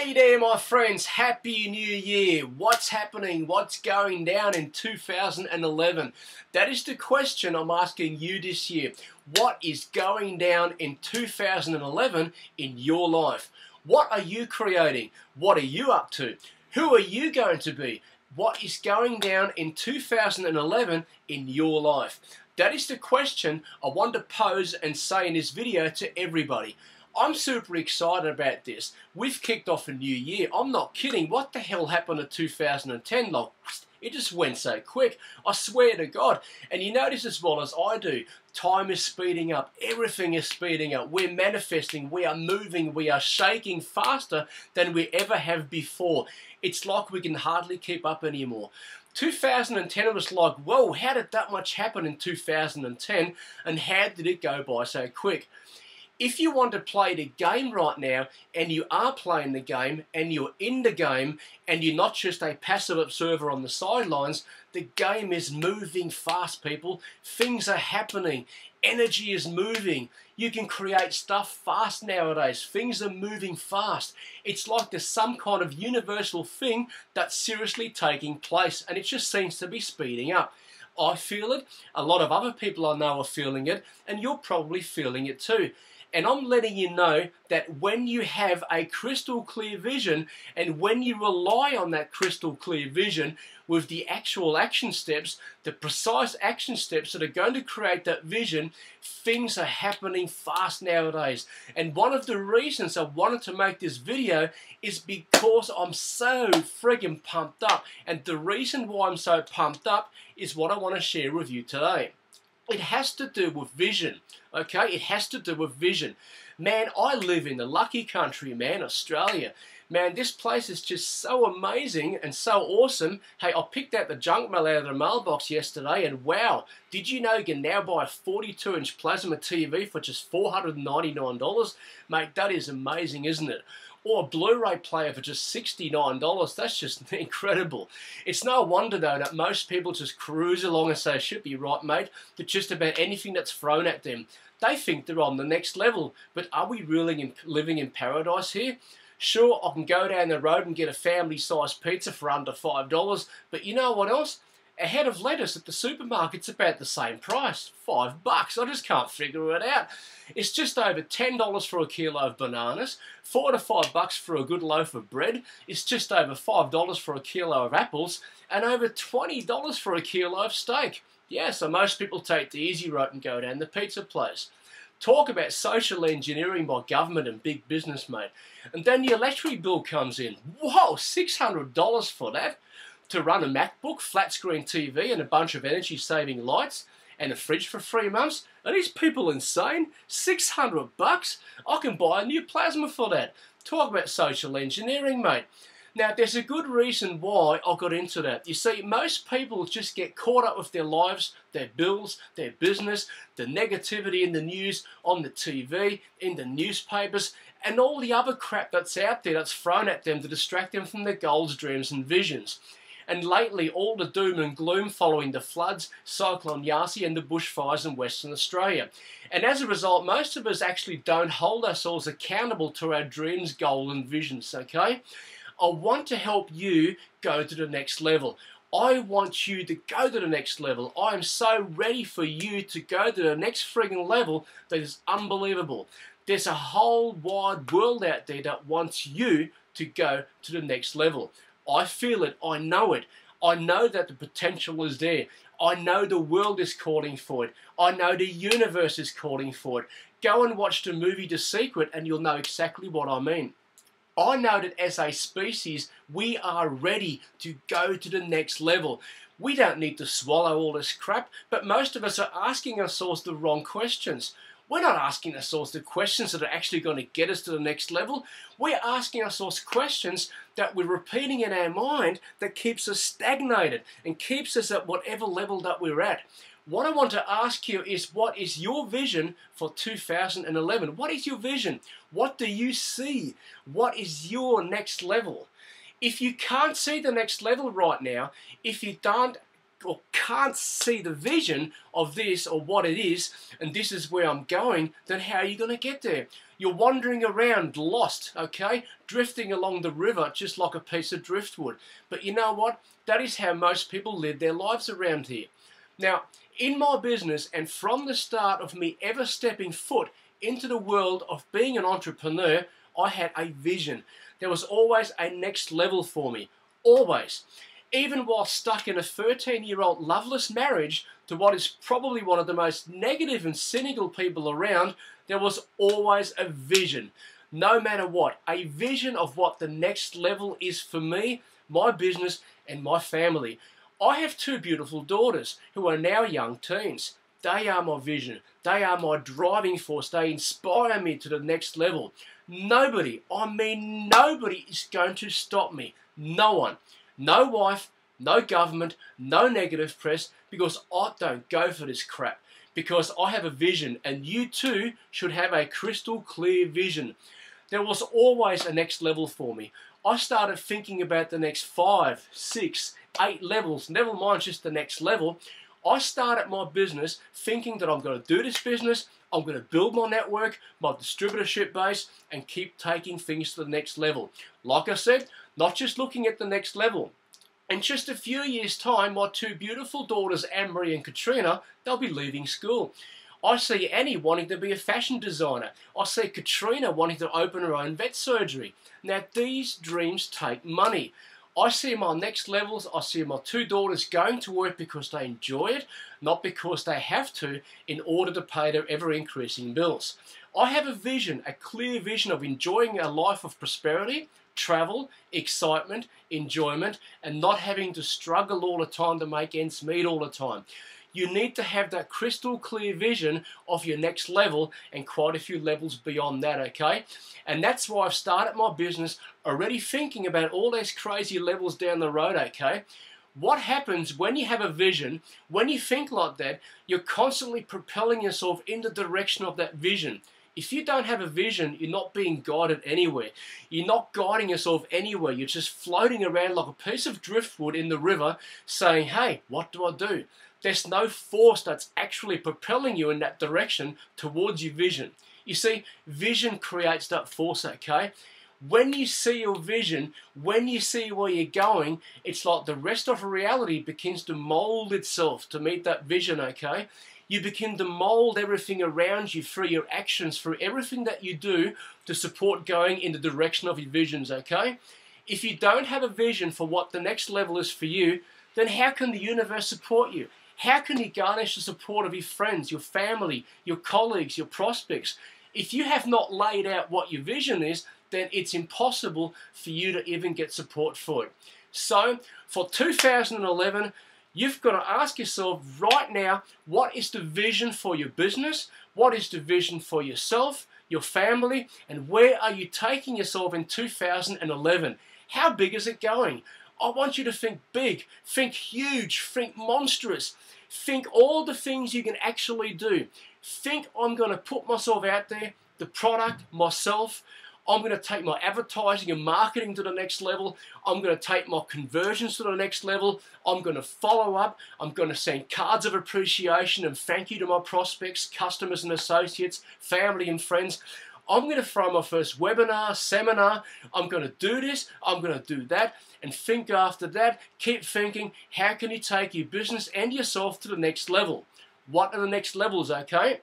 Hey there my friends, Happy New Year. What's happening? What's going down in 2011? That is the question I'm asking you this year. What is going down in 2011 in your life? What are you creating? What are you up to? Who are you going to be? What is going down in 2011 in your life? That is the question I want to pose and say in this video to everybody. I'm super excited about this. We've kicked off a new year. I'm not kidding. What the hell happened to 2010? Like, it just went so quick. I swear to God. And you notice as well as I do, time is speeding up. Everything is speeding up. We're manifesting. We are moving. We are shaking faster than we ever have before. It's like we can hardly keep up anymore. 2010 was like, whoa, how did that much happen in 2010? And how did it go by so quick? If you want to play the game right now, and you are playing the game, and you're in the game, and you're not just a passive observer on the sidelines, the game is moving fast, people. Things are happening. Energy is moving. You can create stuff fast nowadays. Things are moving fast. It's like there's some kind of universal thing that's seriously taking place, and it just seems to be speeding up. I feel it. A lot of other people I know are feeling it, and you're probably feeling it too. And I'm letting you know that when you have a crystal clear vision and when you rely on that crystal clear vision with the actual action steps, the precise action steps that are going to create that vision, things are happening fast nowadays. And one of the reasons I wanted to make this video is because I'm so friggin' pumped up. And the reason why I'm so pumped up is what I want to share with you today. It has to do with vision, okay? It has to do with vision. Man, I live in the lucky country, man, Australia. Man, this place is just so amazing and so awesome. Hey, I picked out the junk mail out of the mailbox yesterday, and wow, did you know you can now buy a 42-inch plasma TV for just $499? Mate, that is amazing, isn't it? Or a Blu-ray player for just $69. That's just incredible. It's no wonder, though, that most people just cruise along and say, should be right, mate, to just about anything that's thrown at them. They think they're on the next level. But are we really living in paradise here? Sure, I can go down the road and get a family-sized pizza for under $5, but you know what else? A head of lettuce at the supermarket's about the same price, $5. I just can't figure it out. It's just over $10 for a kilo of bananas, $4 to $5 for a good loaf of bread. It's just over $5 for a kilo of apples, and over $20 for a kilo of steak. Yeah, so most people take the easy route and go down the pizza place. Talk about social engineering by government and big business, mate. And then the electric bill comes in. Whoa, $600 for that? To run a MacBook, flat screen TV and a bunch of energy saving lights and a fridge for 3 months? Are these people insane? $600? I can buy a new plasma for that. Talk about social engineering, mate. Now, there's a good reason why I got into that. You see, most people just get caught up with their lives, their bills, their business, the negativity in the news, on the TV, in the newspapers, and all the other crap that's out there that's thrown at them to distract them from their goals, dreams, and visions. And lately, all the doom and gloom following the floods, Cyclone Yasi, and the bushfires in Western Australia. And as a result, most of us actually don't hold ourselves accountable to our dreams, goals, and visions, okay? I want to help you go to the next level. I want you to go to the next level. I am so ready for you to go to the next friggin' level that is unbelievable. There's a whole wide world out there that wants you to go to the next level. I feel it. I know it. I know that the potential is there. I know the world is calling for it. I know the universe is calling for it. Go and watch the movie The Secret and you'll know exactly what I mean. I know that as a species, we are ready to go to the next level. We don't need to swallow all this crap, but most of us are asking ourselves the wrong questions. We're not asking ourselves the questions that are actually going to get us to the next level. We're asking ourselves questions that we're repeating in our mind that keeps us stagnated and keeps us at whatever level that we're at. What I want to ask you is, what is your vision for 2011? What is your vision? What do you see? What is your next level? If you can't see the next level right now, if you don't or can't see the vision of this or what it is, and this is where I'm going, then how are you going to get there? You're wandering around lost, okay? Drifting along the river just like a piece of driftwood. But you know what? That is how most people live their lives around here. Now, in my business, and from the start of me ever stepping foot into the world of being an entrepreneur, I had a vision. There was always a next level for me. Always. Even while stuck in a 13-year-old loveless marriage to what is probably one of the most negative and cynical people around, there was always a vision. No matter what, a vision of what the next level is for me, my business, and my family. I have two beautiful daughters who are now young teens. They are my vision. They are my driving force. They inspire me to the next level. Nobody, I mean nobody, is going to stop me. No one. No wife, no government, no negative press, because I don't go for this crap. Because I have a vision, and you too should have a crystal clear vision. There was always a next level for me. I started thinking about the next 5, 6, 8 levels, never mind just the next level. I started my business thinking that I'm going to do this business, I'm going to build my network, my distributorship base, and keep taking things to the next level. Like I said, not just looking at the next level. In just a few years' time, my two beautiful daughters, Anne-Marie and Katrina, they'll be leaving school. I see Annie wanting to be a fashion designer. I see Katrina wanting to open her own vet surgery. Now, these dreams take money. I see my next levels, I see my two daughters going to work because they enjoy it, not because they have to, in order to pay their ever-increasing bills. I have a vision, a clear vision of enjoying a life of prosperity, travel, excitement, enjoyment, and not having to struggle all the time to make ends meet all the time. You need to have that crystal clear vision of your next level and quite a few levels beyond that, okay? And that's why I've started my business already thinking about all those crazy levels down the road, okay? What happens when you have a vision, when you think like that, you're constantly propelling yourself in the direction of that vision. If you don't have a vision, you're not being guided anywhere. You're not guiding yourself anywhere. You're just floating around like a piece of driftwood in the river saying, hey, what do I do? There's no force that's actually propelling you in that direction towards your vision. You see, vision creates that force, okay? When you see your vision, when you see where you're going, it's like the rest of reality begins to mold itself to meet that vision, okay? You begin to mold everything around you through your actions, through everything that you do to support going in the direction of your visions, okay? If you don't have a vision for what the next level is for you, then how can the universe support you? How can you garnish the support of your friends, your family, your colleagues, your prospects? If you have not laid out what your vision is, then it's impossible for you to even get support for it. So, for 2011, you've got to ask yourself right now, what is the vision for your business? What is the vision for yourself, your family, and where are you taking yourself in 2011? How big is it going? I want you to think big, think huge, think monstrous. Think all the things you can actually do. Think I'm going to put myself out there, the product, myself. I'm going to take my advertising and marketing to the next level. I'm going to take my conversions to the next level. I'm going to follow up. I'm going to send cards of appreciation and thank you to my prospects, customers and associates, family and friends. I'm going to throw my first webinar, seminar. I'm going to do this. I'm going to do that. And think after that. Keep thinking, how can you take your business and yourself to the next level? What are the next levels, okay?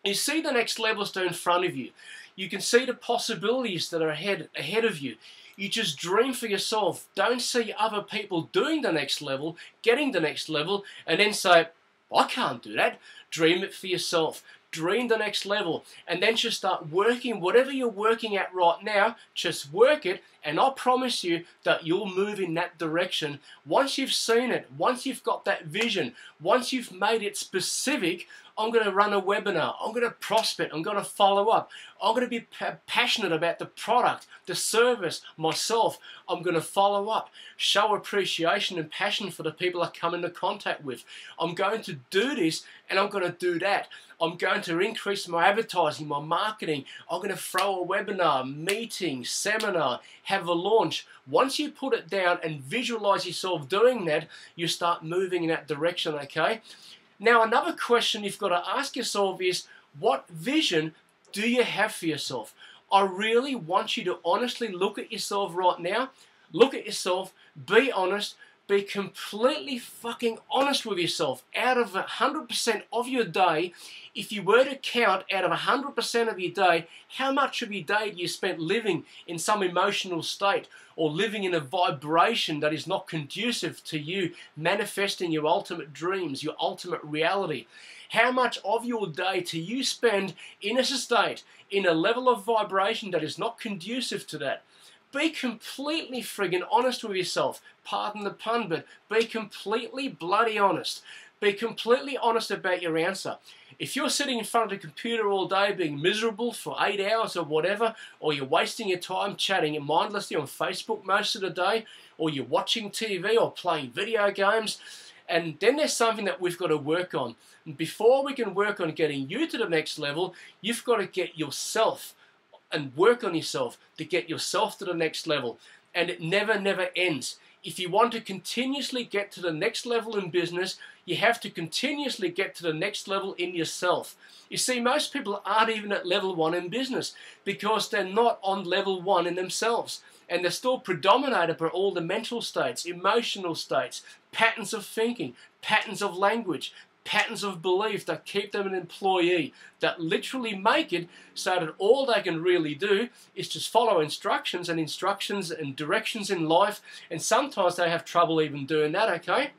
You see the next levels that are in front of you. You can see the possibilities that are ahead of you. You just dream for yourself. Don't see other people doing the next level, getting the next level, and then say, I can't do that. Dream it for yourself. Dream the next level, and then just start working whatever you're working at right now. Just work it, and I promise you that you'll move in that direction. Once you've seen it, once you've got that vision, once you've made it specific, I'm going to run a webinar, I'm going to prospect, I'm going to follow up, I'm going to be passionate about the product, the service, myself. I'm going to follow up, show appreciation and passion for the people I come into contact with. I'm going to do this and I'm going to do that. I'm going to increase my advertising, my marketing. I'm going to throw a webinar, meeting, seminar, have a launch. Once you put it down and visualize yourself doing that, you start moving in that direction, okay? Now, another question you've got to ask yourself is, what vision do you have for yourself? I really want you to honestly look at yourself right now. Look at yourself, be honest, be completely fucking honest with yourself. Out of 100% of your day, if you were to count out of 100% of your day, how much of your day do you spend living in some emotional state or living in a vibration that is not conducive to you manifesting your ultimate dreams, your ultimate reality? How much of your day do you spend in a state, in a level of vibration that is not conducive to that? Be completely friggin' honest with yourself. Pardon the pun, but be completely bloody honest. Be completely honest about your answer. If you're sitting in front of the computer all day being miserable for 8 hours or whatever, or you're wasting your time chatting mindlessly on Facebook most of the day, or you're watching TV or playing video games, and then there's something that we've got to work on. And before we can work on getting you to the next level, you've got to get yourself and work on yourself to get yourself to the next level. And it never, never ends. If you want to continuously get to the next level in business, you have to continuously get to the next level in yourself. You see, most people aren't even at level 1 in business because they're not on level 1 in themselves. And they're still predominated by all the mental states, emotional states, patterns of thinking, patterns of language, patterns of belief that keep them an employee, that literally make it so that all they can really do is just follow instructions and directions in life, and sometimes they have trouble even doing that, okay?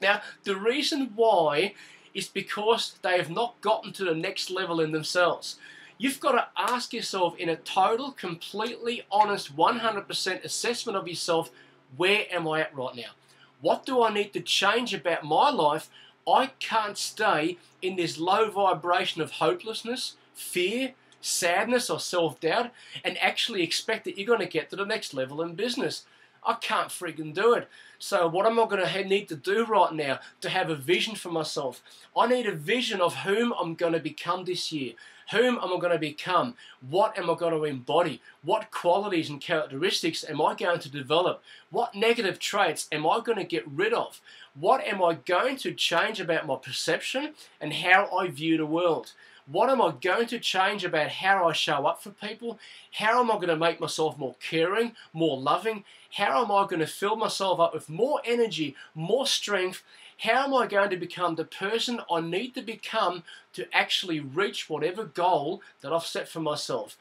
Now, the reason why is because they have not gotten to the next level in themselves. You've got to ask yourself in a total, completely honest, 100% assessment of yourself, where am I at right now? What do I need to change about my life? I can't stay in this low vibration of hopelessness, fear, sadness or self-doubt and actually expect that you're going to get to the next level in business. I can't freaking do it. So what am I going to need to do right now to have a vision for myself? I need a vision of whom I'm going to become this year. Whom am I going to become? What am I going to embody? What qualities and characteristics am I going to develop? What negative traits am I going to get rid of? What am I going to change about my perception and how I view the world? What am I going to change about how I show up for people? How am I going to make myself more caring, more loving? How am I going to fill myself up with more energy, more strength? How am I going to become the person I need to become to actually reach whatever goal that I've set for myself?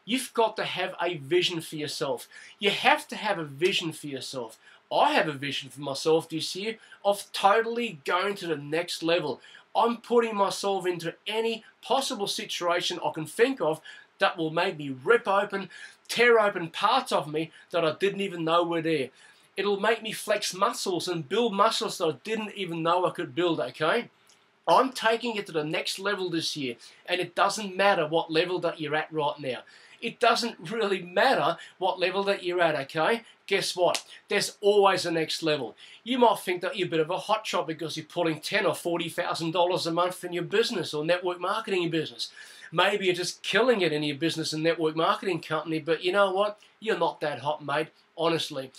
You've got to have a vision for yourself. You have to have a vision for yourself. I have a vision for myself this year of totally going to the next level. I'm putting myself into any possible situation I can think of that will make me rip open, tear open parts of me that I didn't even know were there. It'll make me flex muscles and build muscles that I didn't even know I could build, okay? I'm taking it to the next level this year, and it doesn't matter what level that you're at right now. It doesn't really matter what level that you're at, okay? Guess what? There's always a next level. You might think that you're a bit of a hotshot because you're pulling $10,000 or $40,000 a month in your business or network marketing business. Maybe you're just killing it in your business and network marketing company, but you know what? You're not that hot, mate, honestly.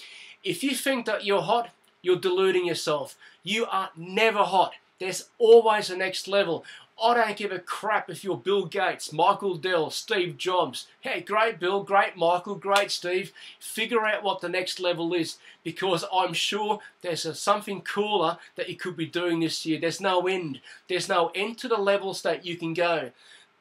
If you think that you're hot, you're deluding yourself. You are never hot. There's always a next level. I don't give a crap if you're Bill Gates, Michael Dell, Steve Jobs. Hey, great Bill, great Michael, great Steve. Figure out what the next level is, because I'm sure there's something cooler that you could be doing this year. There's no end. There's no end to the levels that you can go,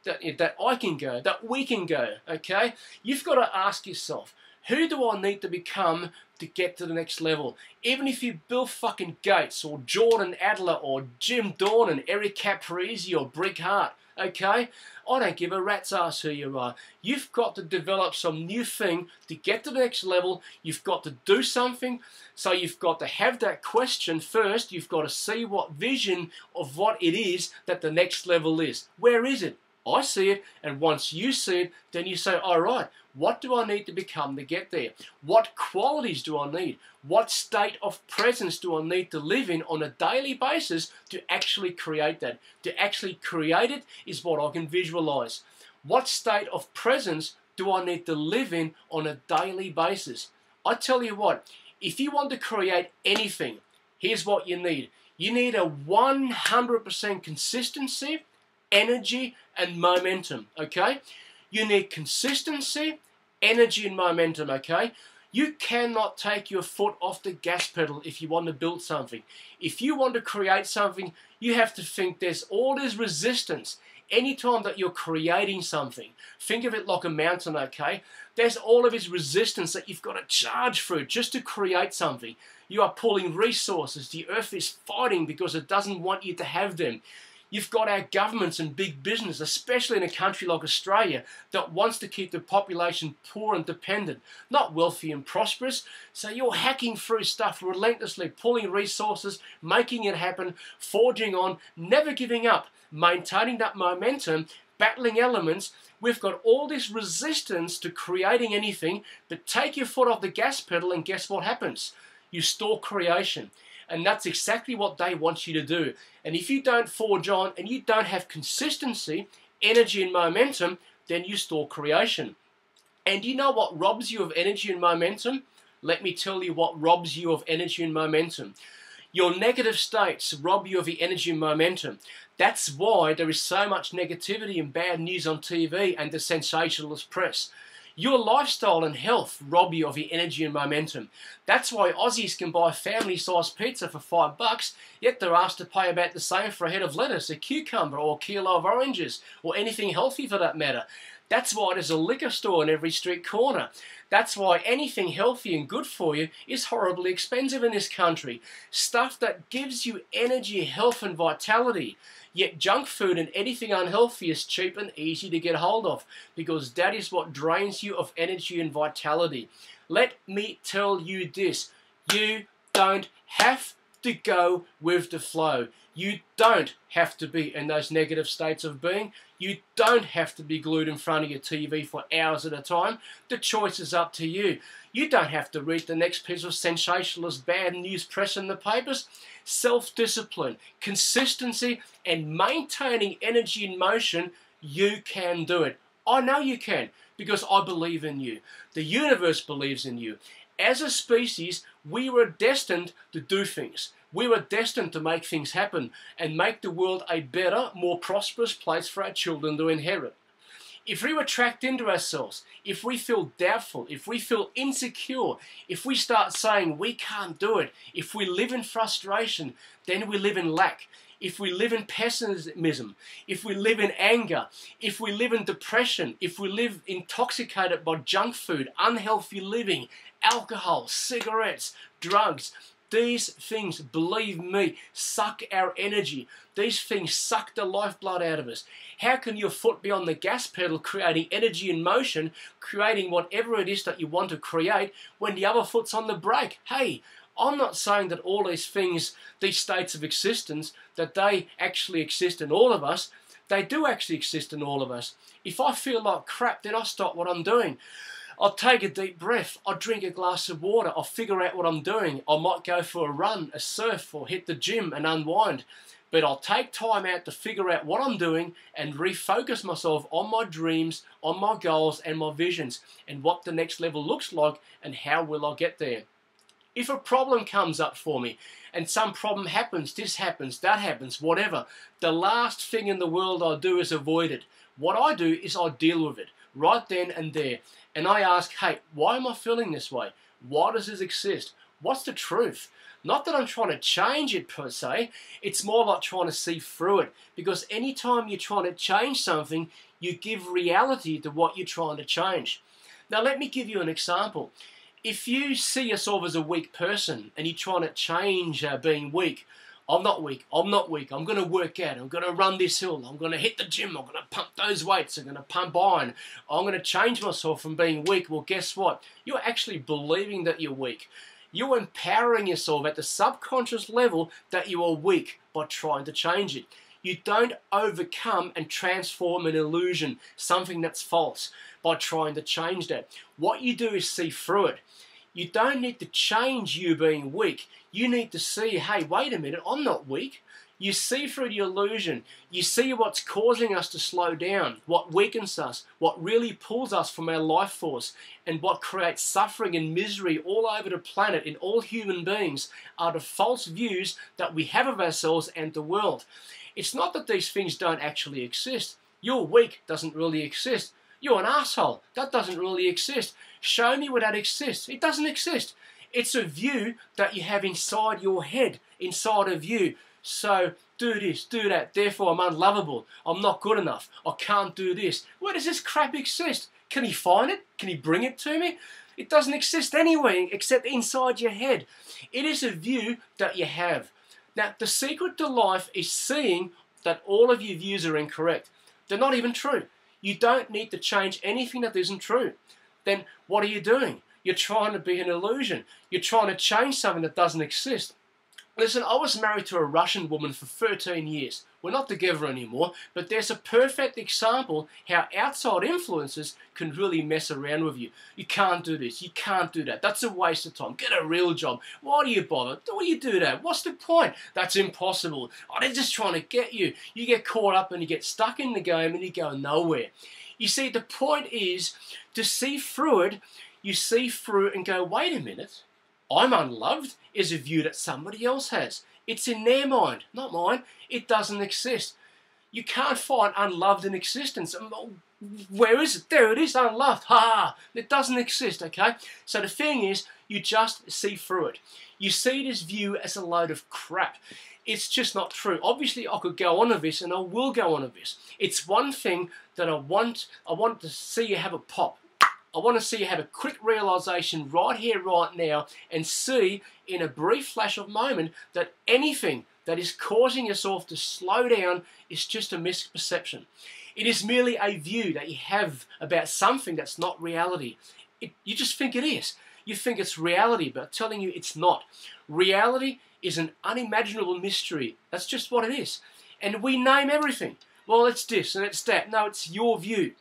that I can go, that we can go, okay? You've got to ask yourself, who do I need to become to get to the next level? Even if you're Bill fucking Gates or Jordan Adler or Jim Dornan, Eric Caprizi or Brick Hart, okay? I don't give a rat's ass who you are. You've got to develop some new thing to get to the next level. You've got to do something. So you've got to have that question first. You've got to see what vision of what it is that the next level is. Where is it? I see it, and once you see it, then you say, all right, what do I need to become to get there? What qualities do I need? What state of presence do I need to live in on a daily basis to actually create that? To actually create it is what I can visualize. What state of presence do I need to live in on a daily basis? I tell you what, if you want to create anything, here's what you need. You need a 100% consistency energy and momentum, okay? You need consistency, energy and momentum, okay? You cannot take your foot off the gas pedal if you want to build something. If you want to create something, you have to think there's all this resistance. Anytime that you're creating something, think of it like a mountain, okay? There's all of this resistance that you've got to charge through just to create something. You are pulling resources. The earth is fighting because it doesn't want you to have them. You've got our governments and big business, especially in a country like Australia, that wants to keep the population poor and dependent, not wealthy and prosperous. So you're hacking through stuff relentlessly, pulling resources, making it happen, forging on, never giving up, maintaining that momentum, battling elements. We've got all this resistance to creating anything, but take your foot off the gas pedal and guess what happens? You stall creation. And that's exactly what they want you to do. And if you don't forge on and you don't have consistency, energy and momentum, then you stall creation. And you know what robs you of energy and momentum? Let me tell you what robs you of energy and momentum. Your negative states rob you of the energy and momentum. That's why there is so much negativity and bad news on TV and the sensationalist press. Your lifestyle and health rob you of the energy and momentum. That's why Aussies can buy a family-sized pizza for $5, yet they're asked to pay about the same for a head of lettuce, a cucumber, or a kilo of oranges, or anything healthy for that matter. That's why there's a liquor store in every street corner. That's why anything healthy and good for you is horribly expensive in this country. Stuff that gives you energy, health, and vitality. Yet junk food and anything unhealthy is cheap and easy to get hold of, because that is what drains you of energy and vitality. Let me tell you this, you don't have to go with the flow. You don't have to be in those negative states of being. You don't have to be glued in front of your TV for hours at a time. The choice is up to you. You don't have to read the next piece of sensationalist bad news press in the papers. Self-discipline, consistency, and maintaining energy in motion, you can do it. I know you can, because I believe in you. The universe believes in you. As a species, we were destined to do things. We were destined to make things happen and make the world a better, more prosperous place for our children to inherit. If we retract into ourselves, if we feel doubtful, if we feel insecure, if we start saying we can't do it, if we live in frustration, then we live in lack. If we live in pessimism, if we live in anger, if we live in depression, if we live intoxicated by junk food, unhealthy living, alcohol, cigarettes, drugs, these things, believe me, suck our energy. These things suck the lifeblood out of us. How can your foot be on the gas pedal creating energy and motion, creating whatever it is that you want to create, when the other foot's on the brake? Hey, I'm not saying that all these things, these states of existence, that they actually exist in all of us. They do actually exist in all of us. If I feel like crap, then I stop what I'm doing. I'll take a deep breath, I'll drink a glass of water, I'll figure out what I'm doing. I might go for a run, a surf, or hit the gym and unwind. But I'll take time out to figure out what I'm doing and refocus myself on my dreams, on my goals and my visions, and what the next level looks like and how will I get there. If a problem comes up for me, and some problem happens, this happens, that happens, whatever, the last thing in the world I do is avoid it. What I do is I deal with it, right then and there. And I ask, hey, why am I feeling this way? Why does this exist? What's the truth? Not that I'm trying to change it per se, it's more like trying to see through it. Because anytime you're trying to change something, you give reality to what you're trying to change. Now let me give you an example. If you see yourself as a weak person and you're trying to change being weak, I'm not weak, I'm not weak, I'm going to work out, I'm going to run this hill, I'm going to hit the gym, I'm going to pump those weights, I'm going to pump iron, I'm going to change myself from being weak. Well, guess what? You're actually believing that you're weak. You're empowering yourself at the subconscious level that you are weak by trying to change it. You don't overcome and transform an illusion, something that's false, by trying to change that. What you do is see through it. You don't need to change you being weak. You need to see, hey, wait a minute, I'm not weak. You see through the illusion. You see what's causing us to slow down, what weakens us, what really pulls us from our life force, and what creates suffering and misery all over the planet in all human beings are the false views that we have of ourselves and the world. It's not that these things don't actually exist. You're weak doesn't really exist. You're an asshole. That doesn't really exist. Show me where that exists. It doesn't exist. It's a view that you have inside your head, inside of you. So, do this, do that, therefore I'm unlovable, I'm not good enough, I can't do this. Where does this crap exist? Can he find it? Can he bring it to me? It doesn't exist anywhere except inside your head. It is a view that you have. Now, the secret to life is seeing that all of your views are incorrect. They're not even true. You don't need to change anything that isn't true. Then what are you doing? You're trying to be an illusion. You're trying to change something that doesn't exist. Listen, I was married to a Russian woman for 13 years. We're not together anymore, but there's a perfect example how outside influences can really mess around with you. You can't do this, you can't do that. That's a waste of time. Get a real job. Why do you bother? Why do you do that? What's the point? That's impossible. Oh, they're just trying to get you. You get caught up and you get stuck in the game and you go nowhere. You see, the point is to see through it. You see through it and go, wait a minute. I'm unloved is a view that somebody else has. It's in their mind, not mine. It doesn't exist. You can't find unloved in existence. Where is it? There it is, unloved. Ha! It doesn't exist, okay? So the thing is, you just see through it. You see this view as a load of crap. It's just not true. Obviously, I could go on to this, and I will go on to this. It's one thing that I want to see you have a pop. I want to see you have a quick realization right here, right now, and see in a brief flash of moment that anything that is causing yourself to slow down is just a misperception. It is merely a view that you have about something that's not reality. You just think it is. You think it's reality, but I'm telling you it's not. Reality is an unimaginable mystery. That's just what it is. And we name everything. Well, it's this and it's that. No, it's your view.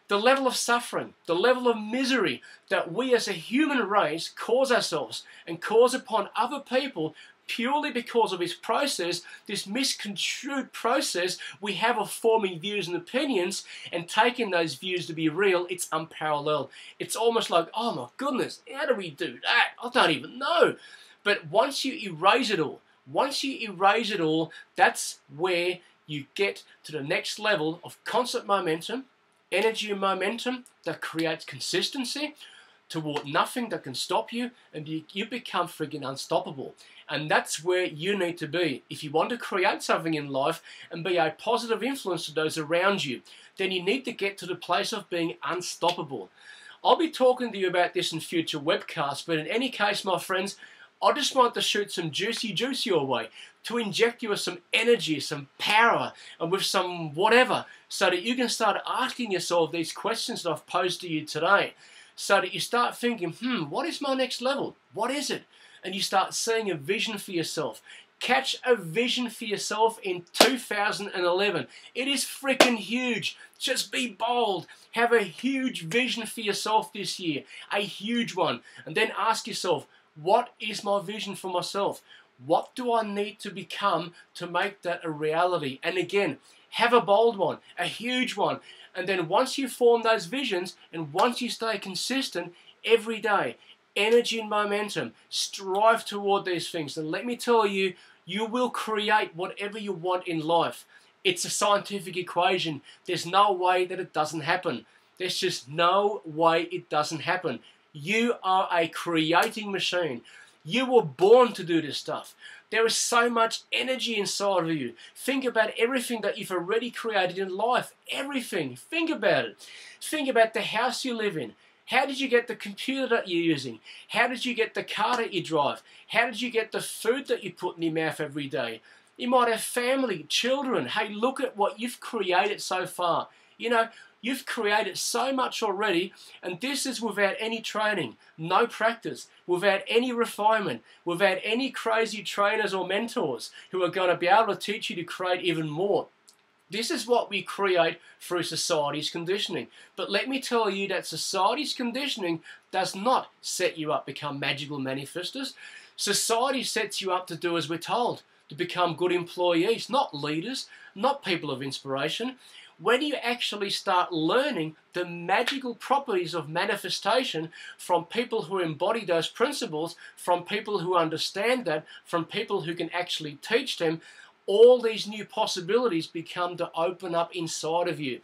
The level of suffering, the level of misery that we as a human race cause ourselves and cause upon other people purely because of this process, this misconstrued process we have of forming views and opinions and taking those views to be real, it's unparalleled. It's almost like, oh my goodness, how do we do that? I don't even know. But once you erase it all, that's where you get to the next level of constant momentum, energy and momentum that creates consistency toward nothing that can stop you, and you become friggin' unstoppable. And that's where you need to be. If you want to create something in life and be a positive influence to those around you, then you need to get to the place of being unstoppable. I'll be talking to you about this in future webcasts, but in any case, my friends, I just want to shoot some juicy your way to inject you with some energy, some power, and with some whatever, so that you can start asking yourself these questions that I've posed to you today, so that you start thinking, what is my next level? What is it? And you start seeing a vision for yourself. Catch a vision for yourself in 2011. It is freaking huge. Just be bold. Have a huge vision for yourself this year. A huge one. And then ask yourself, what is my vision for myself? What do I need to become to make that a reality? And again, have a bold one, a huge one. And then once you form those visions and once you stay consistent every day, energy and momentum, strive toward these things. And let me tell you, you will create whatever you want in life. It's a scientific equation. There's no way that it doesn't happen. There's just no way it doesn't happen. You are a creating machine. You were born to do this stuff. There is so much energy inside of you. Think about everything that you've already created in life. Everything. Think about it. Think about the house you live in. How did you get the computer that you're using? How did you get the car that you drive? How did you get the food that you put in your mouth every day? You might have family, children. Hey, look at what you've created so far. You know, you've created so much already, and this is without any training, no practice, without any refinement, without any crazy trainers or mentors who are going to be able to teach you to create even more. This is what we create through society's conditioning. But let me tell you that society's conditioning does not set you up to become magical manifestors. Society sets you up to do as we're told, to become good employees, not leaders, not people of inspiration. When you actually start learning the magical properties of manifestation from people who embody those principles, from people who understand that, from people who can actually teach them, all these new possibilities become to open up inside of you.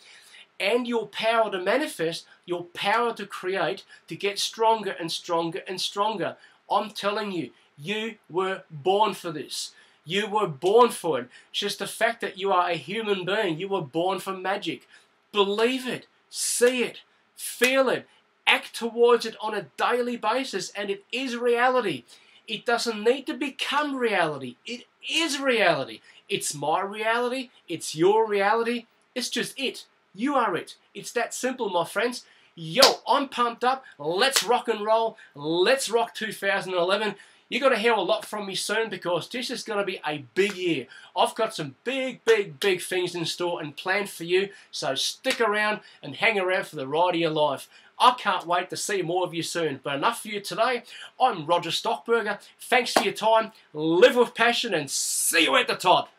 And your power to manifest, your power to create, to get stronger and stronger and stronger. I'm telling you, you were born for this. You were born for it. It's just the fact that you are a human being. You were born for magic. Believe it, see it, feel it, act towards it on a daily basis, and it is reality. It doesn't need to become reality. It is reality. It's my reality. It's your reality. It's just it. You are it. It's that simple, my friends. Yo, I'm pumped up. Let's rock and roll. Let's rock 2011. You're going to hear a lot from me soon because this is going to be a big year. I've got some big things in store and planned for you. So stick around and hang around for the ride of your life. I can't wait to see more of you soon. But enough for you today. I'm Roger Stockberger. Thanks for your time. Live with passion and see you at the top.